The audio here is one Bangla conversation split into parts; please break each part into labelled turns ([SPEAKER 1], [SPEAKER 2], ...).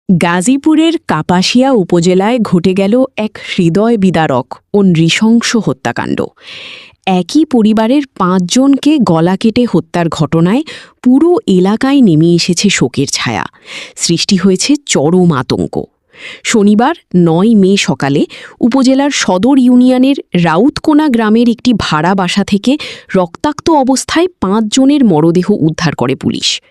[SPEAKER 1] গাজীপুরের কাপাসিয়া উপজেলায় ঘটে গেল এক হৃদয় বিদারক ও নৃশংস হত্যাকাণ্ড। একই পরিবারের ৫ জনকে গলা কেটে হত্যার ঘটনায় পুরো এলাকায় নেমে এসেছে শোকের ছায়া। সৃষ্টি হয়েছে চরম আতঙ্ক। শনিবার ৯ মে সকালে উপজেলার সদর ইউনিয়নের রাউতকোনা গ্রামের একটি ভাড়া বাসা থেকে রক্তাক্ত অবস্থায় ৫ জনের মরদেহ উদ্ধার করে পুলিশ।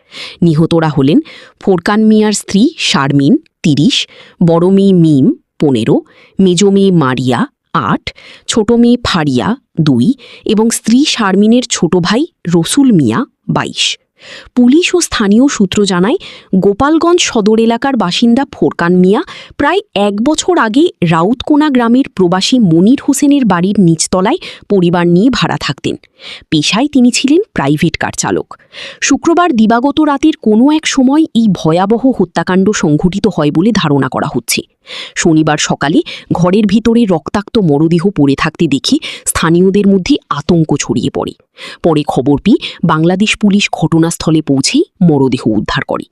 [SPEAKER 1] নিহতরা হলেন ফোরকান মিয়ার স্ত্রী শারমিন ৩০, বড় মেয়ে মিম ১৫, মেজ মেয়ে মারিয়া ৮, ছোট মেয়ে ফারিয়া ২ এবং স্ত্রী শারমিনের ছোট ভাই রসুল মিয়া ২২। পুলিশ ও স্থানীয় সূত্র জানায়, গোপালগঞ্জ সদর এলাকার বাসিন্দা ফোরকান মিয়া প্রায় ১ বছর আগে রাউতকোনা গ্রামের প্রবাসী মনির হোসেনের বাড়ির নিচতলায় পরিবার নিয়ে ভাড়া থাকতেন। পেশায় তিনি ছিলেন প্রাইভেট কার চালক। শুক্রবার দিবাগত রাতের কোনো এক সময় এই ভয়াবহ হত্যাকাণ্ড সংঘটিত হয় বলে ধারণা করা হচ্ছে। শনিবার সকালে ঘরের ভিতরে রক্তাক্ত মরদেহ পড়ে থাকতে দেখে স্থানীয়দের মধ্যে আতঙ্ক ছড়িয়ে পড়ে। পরে খবর পেয়ে বাংলাদেশ পুলিশ ঘটনাস্থলে পৌঁছেই মরদেহ উদ্ধার করে।